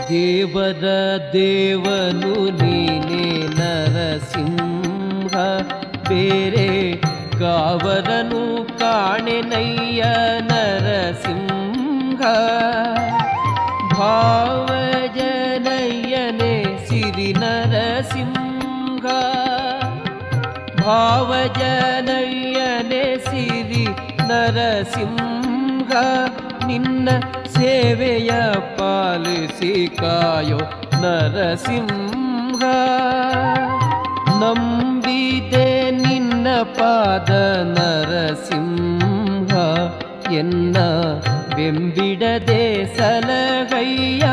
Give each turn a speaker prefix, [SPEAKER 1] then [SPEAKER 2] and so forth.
[SPEAKER 1] ದೇವರ ದೇವನು ನೀನೇ ನರಸಿಂಹ, ಬೇರೆ ಕಾವರನು ಕಾಣೆನಯ್ಯ ನರಸಿಂಹ. ಭಾವಜನಯ್ಯನೇ ಸಿರಿ ನರಸಿಂಹ, ಭಾವಜನಯ್ಯನೇ ಸಿರಿ ನರಸಿಂಹ. ನಿನ್ನ ಸೇವೆಯ ಪಾಲಿಸಿ ಕಾಯೋ ನರಸಿಂಹ. ನಂಬಿದೆ ನಿನ್ನ ಪಾದ ನರಸಿಂಹ, ಎನ್ನ ಬೆಂಬಿಡದೆ ಸಲಹಯ್ಯ